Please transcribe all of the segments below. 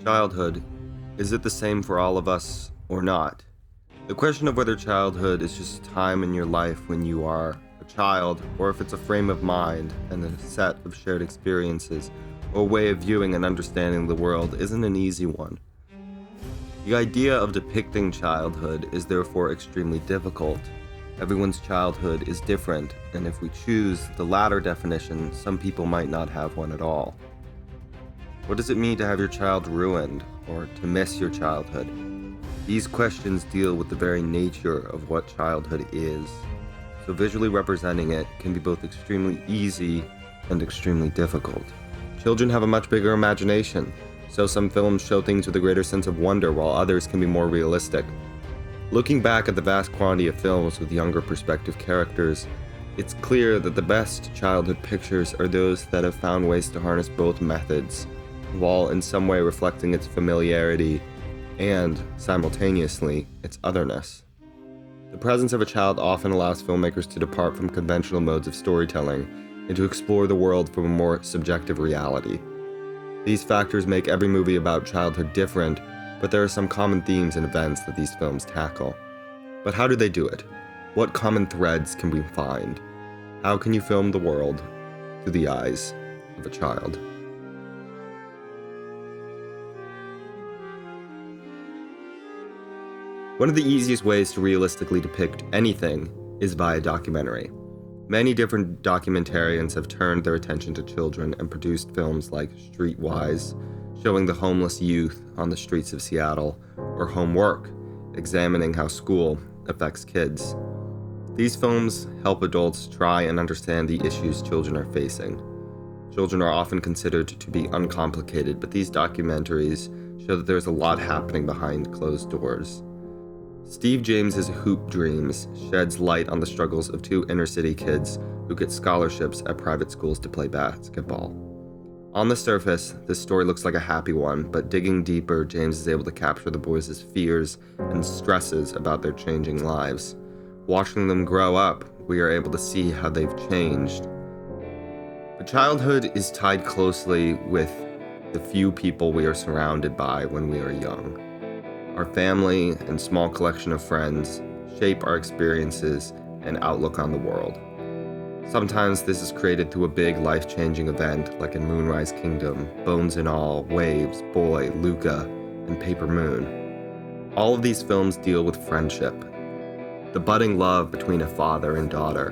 Childhood, is it the same for all of us or not? The question of whether childhood is just time in your life when you are a child, or if it's a frame of mind and a set of shared experiences, or a way of viewing and understanding the world, isn't an easy one. The idea of depicting childhood is therefore extremely difficult. Everyone's childhood is different, and if we choose the latter definition, some people might not have one at all. What does it mean to have your child ruined, or to miss your childhood? These questions deal with the very nature of what childhood is, so visually representing it can be both extremely easy and extremely difficult. Children have a much bigger imagination, so some films show things with a greater sense of wonder while others can be more realistic. Looking back at the vast quantity of films with younger perspective characters, it's clear that the best childhood pictures are those that have found ways to harness both methods, while in some way reflecting its familiarity and, simultaneously, its otherness. The presence of a child often allows filmmakers to depart from conventional modes of storytelling and to explore the world from a more subjective reality. These factors make every movie about childhood different, but there are some common themes and events that these films tackle. But how do they do it? What common threads can we find? How can you film the world through the eyes of a child? One of the easiest ways to realistically depict anything is via documentary. Many different documentarians have turned their attention to children and produced films like Streetwise, showing the homeless youth on the streets of Seattle, or Homework, examining how school affects kids. These films help adults try and understand the issues children are facing. Children are often considered to be uncomplicated, but these documentaries show that there's a lot happening behind closed doors. Steve James's Hoop Dreams sheds light on the struggles of two inner-city kids who get scholarships at private schools to play basketball. On the surface, this story looks like a happy one, but digging deeper, James is able to capture the boys' fears and stresses about their changing lives. Watching them grow up, we are able to see how they've changed. But childhood is tied closely with the few people we are surrounded by when we are young. Our family and small collection of friends shape our experiences and outlook on the world. Sometimes this is created through a big life-changing event like in Moonrise Kingdom, Bones and All, Waves, Boy, Luca, and Paper Moon. All of these films deal with friendship, the budding love between a father and daughter,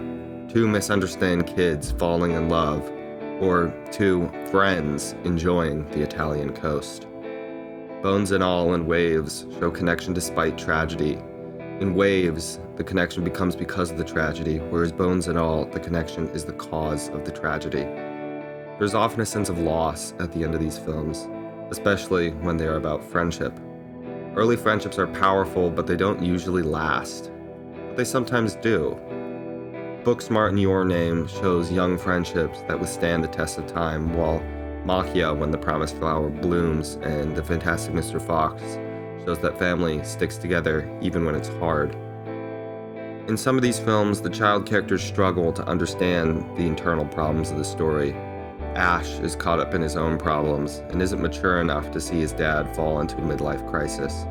two misunderstood kids falling in love, or two friends enjoying the Italian coast. Bones and All and Waves show connection despite tragedy. In Waves, the connection becomes because of the tragedy, whereas Bones and All, the connection is the cause of the tragedy. There's often a sense of loss at the end of these films, especially when they are about friendship. Early friendships are powerful, but they don't usually last. But they sometimes do. Booksmart in Your Name shows young friendships that withstand the test of time, while Magia, When the Promised Flower Blooms, and The Fantastic Mr. Fox shows that family sticks together even when it's hard. In some of these films, the child characters struggle to understand the internal problems of the story. Ash is caught up in his own problems and isn't mature enough to see his dad fall into a midlife crisis.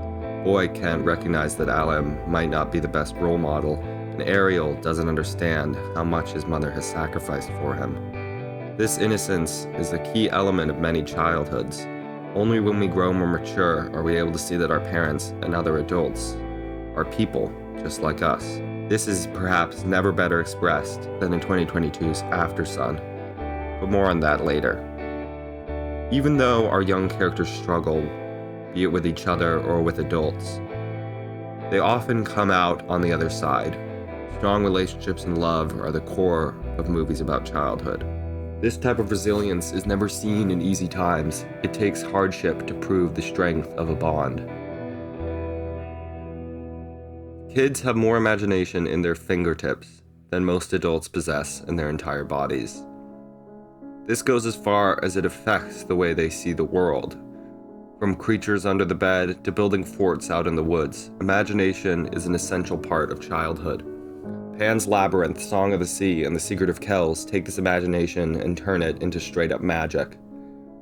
Boy can't recognize that Alan might not be the best role model, and Ariel doesn't understand how much his mother has sacrificed for him. This innocence is a key element of many childhoods. Only when we grow more mature are we able to see that our parents and other adults are people just like us. This is perhaps never better expressed than in 2022's Aftersun, but more on that later. Even though our young characters struggle, be it with each other or with adults, they often come out on the other side. Strong relationships and love are the core of movies about childhood. This type of resilience is never seen in easy times. It takes hardship to prove the strength of a bond. Kids have more imagination in their fingertips than most adults possess in their entire bodies. This goes as far as it affects the way they see the world. From creatures under the bed to building forts out in the woods, imagination is an essential part of childhood. Pan's Labyrinth, Song of the Sea, and The Secret of Kells take this imagination and turn it into straight-up magic.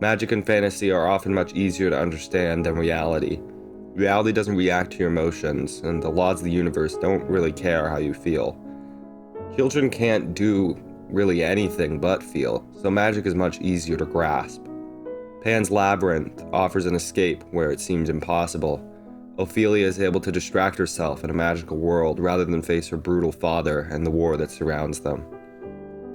Magic and fantasy are often much easier to understand than reality. Reality doesn't react to your emotions, and the laws of the universe don't really care how you feel. Children can't do really anything but feel, so magic is much easier to grasp. Pan's Labyrinth offers an escape where it seems impossible. Ophelia is able to distract herself in a magical world rather than face her brutal father and the war that surrounds them.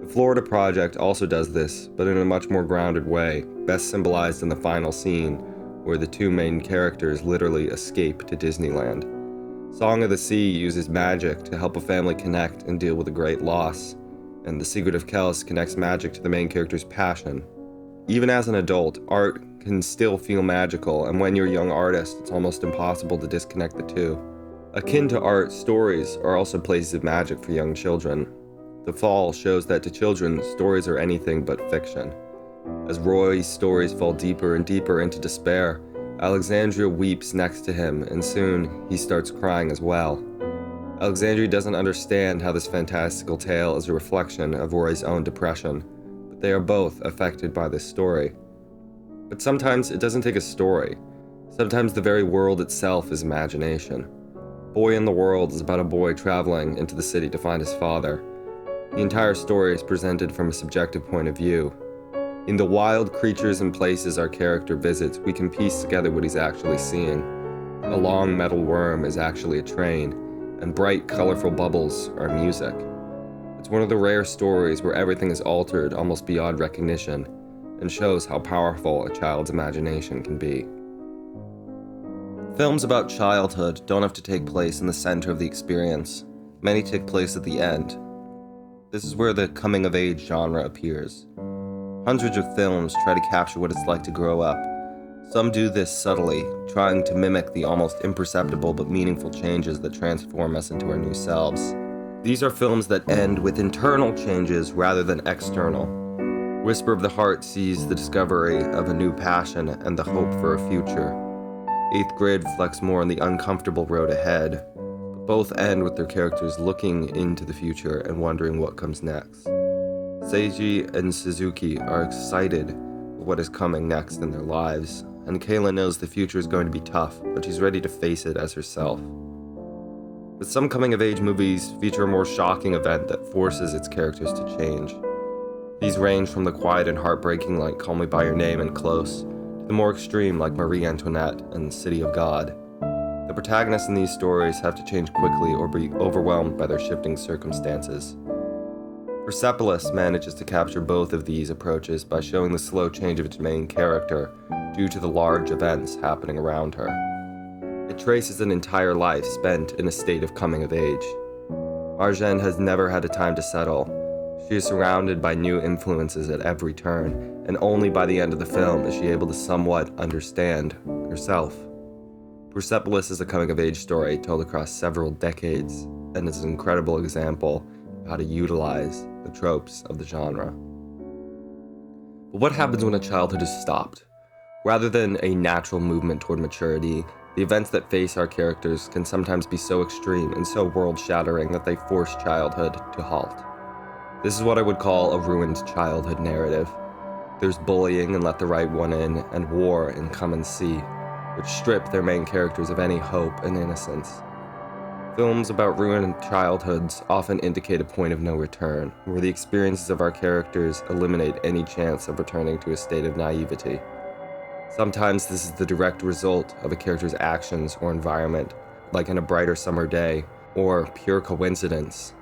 The Florida Project also does this, but in a much more grounded way, best symbolized in the final scene, where the two main characters literally escape to Disneyland. Song of the Sea uses magic to help a family connect and deal with a great loss, and The Secret of Kells connects magic to the main character's passion. Even as an adult, art can still feel magical, and when you're a young artist, it's almost impossible to disconnect the two. Akin to art, stories are also places of magic for young children. The Fall shows that to children, stories are anything but fiction. As Roy's stories fall deeper and deeper into despair, Alexandria weeps next to him, and soon he starts crying as well. Alexandria doesn't understand how this fantastical tale is a reflection of Roy's own depression, but they are both affected by this story. But sometimes it doesn't take a story. Sometimes the very world itself is imagination. Boy in the World is about a boy traveling into the city to find his father. The entire story is presented from a subjective point of view. In the wild creatures and places our character visits, we can piece together what he's actually seeing. A long metal worm is actually a train, and bright, colorful bubbles are music. It's one of the rare stories where everything is altered almost beyond recognition, and shows how powerful a child's imagination can be. Films about childhood don't have to take place in the center of the experience. Many take place at the end. This is where the coming-of-age genre appears. Hundreds of films try to capture what it's like to grow up. Some do this subtly, trying to mimic the almost imperceptible but meaningful changes that transform us into our new selves. These are films that end with internal changes rather than external. Whisper of the Heart sees the discovery of a new passion and the hope for a future. Eighth Grade reflects more on the uncomfortable road ahead, but both end with their characters looking into the future and wondering what comes next. Seiji and Suzuki are excited with what is coming next in their lives, and Kayla knows the future is going to be tough, but she's ready to face it as herself. But some coming-of-age movies feature a more shocking event that forces its characters to change. These range from the quiet and heartbreaking like Call Me By Your Name and Close, to the more extreme like Marie Antoinette and City of God. The protagonists in these stories have to change quickly or be overwhelmed by their shifting circumstances. Persepolis manages to capture both of these approaches by showing the slow change of its main character due to the large events happening around her. It traces an entire life spent in a state of coming of age. Arjen has never had a time to settle. She is surrounded by new influences at every turn, and only by the end of the film is she able to somewhat understand herself. Persepolis is a coming-of-age story told across several decades, and is an incredible example of how to utilize the tropes of the genre. But what happens when a childhood is stopped? Rather than a natural movement toward maturity, the events that face our characters can sometimes be so extreme and so world-shattering that they force childhood to halt. This is what I would call a ruined childhood narrative. There's bullying in Let the Right One In, and war in Come and See, which strip their main characters of any hope and innocence. Films about ruined childhoods often indicate a point of no return, where the experiences of our characters eliminate any chance of returning to a state of naivety. Sometimes this is the direct result of a character's actions or environment, like in A Brighter Summer Day, or pure coincidence.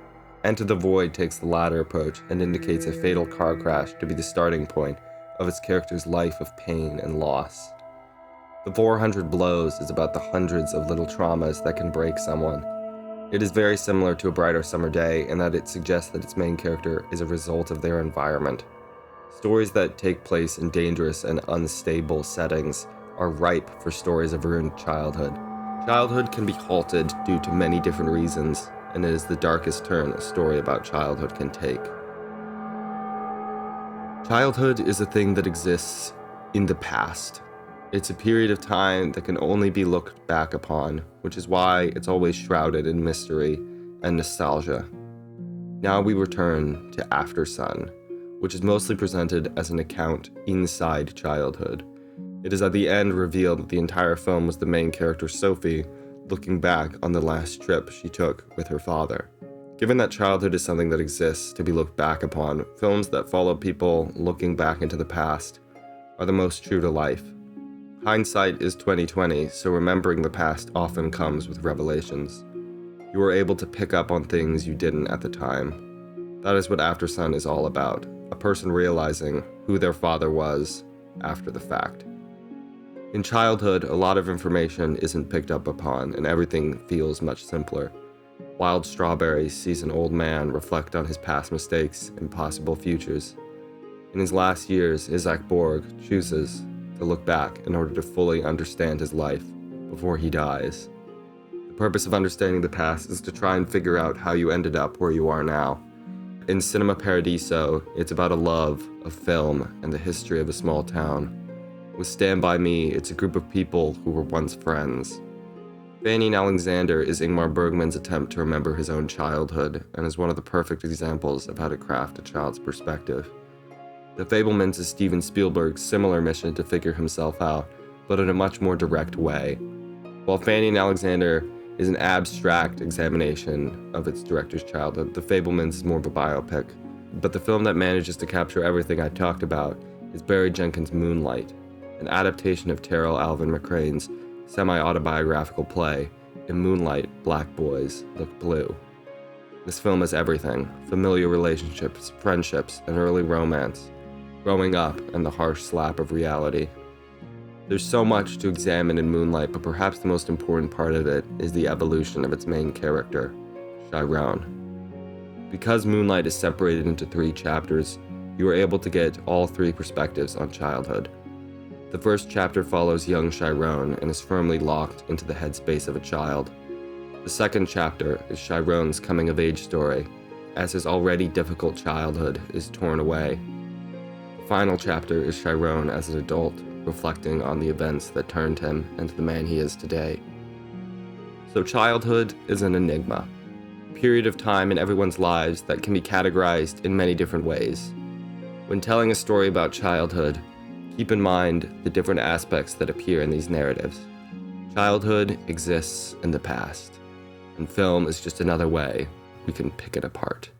Enter the Void takes the latter approach and indicates a fatal car crash to be the starting point of its character's life of pain and loss. The 400 Blows is about the hundreds of little traumas that can break someone. It is very similar to A Brighter Summer Day in that it suggests that its main character is a result of their environment. Stories that take place in dangerous and unstable settings are ripe for stories of ruined childhood. Childhood can be halted due to many different reasons, and it is the darkest turn a story about childhood can take. Childhood is a thing that exists in the past. It's a period of time that can only be looked back upon, which is why it's always shrouded in mystery and nostalgia. Now we return to After Sun, which is mostly presented as an account inside childhood. It is at the end revealed that the entire film was the main character Sophie looking back on the last trip she took with her father. Given that childhood is something that exists to be looked back upon, films that follow people looking back into the past are the most true to life. Hindsight is 20/20, so remembering the past often comes with revelations. You are able to pick up on things you didn't at the time. That is what Aftersun is all about, a person realizing who their father was after the fact. In childhood, a lot of information isn't picked up upon, and everything feels much simpler. Wild Strawberry sees an old man reflect on his past mistakes and possible futures. In his last years, Isaac Borg chooses to look back in order to fully understand his life before he dies. The purpose of understanding the past is to try and figure out how you ended up where you are now. In Cinema Paradiso, it's about a love of film and the history of a small town. With Stand By Me, it's a group of people who were once friends. Fanny and Alexander is Ingmar Bergman's attempt to remember his own childhood, and is one of the perfect examples of how to craft a child's perspective. The Fabelmans is Steven Spielberg's similar mission to figure himself out, but in a much more direct way. While Fanny and Alexander is an abstract examination of its director's childhood, The Fabelmans is more of a biopic. But the film that manages to capture everything I talked about is Barry Jenkins' Moonlight, an adaptation of Terrell Alvin McCrane's semi-autobiographical play, In Moonlight, Black Boys Look Blue. This film has everything: familiar relationships, friendships, and early romance, growing up, and the harsh slap of reality. There's so much to examine in Moonlight, but perhaps the most important part of it is the evolution of its main character, Chiron. Because Moonlight is separated into 3 chapters, you are able to get all 3 perspectives on childhood. The first chapter follows young Chiron and is firmly locked into the headspace of a child. The second chapter is Chiron's coming-of-age story, as his already difficult childhood is torn away. The final chapter is Chiron as an adult, reflecting on the events that turned him into the man he is today. So childhood is an enigma, a period of time in everyone's lives that can be categorized in many different ways. When telling a story about childhood, keep in mind the different aspects that appear in these narratives. Childhood exists in the past, and film is just another way we can pick it apart.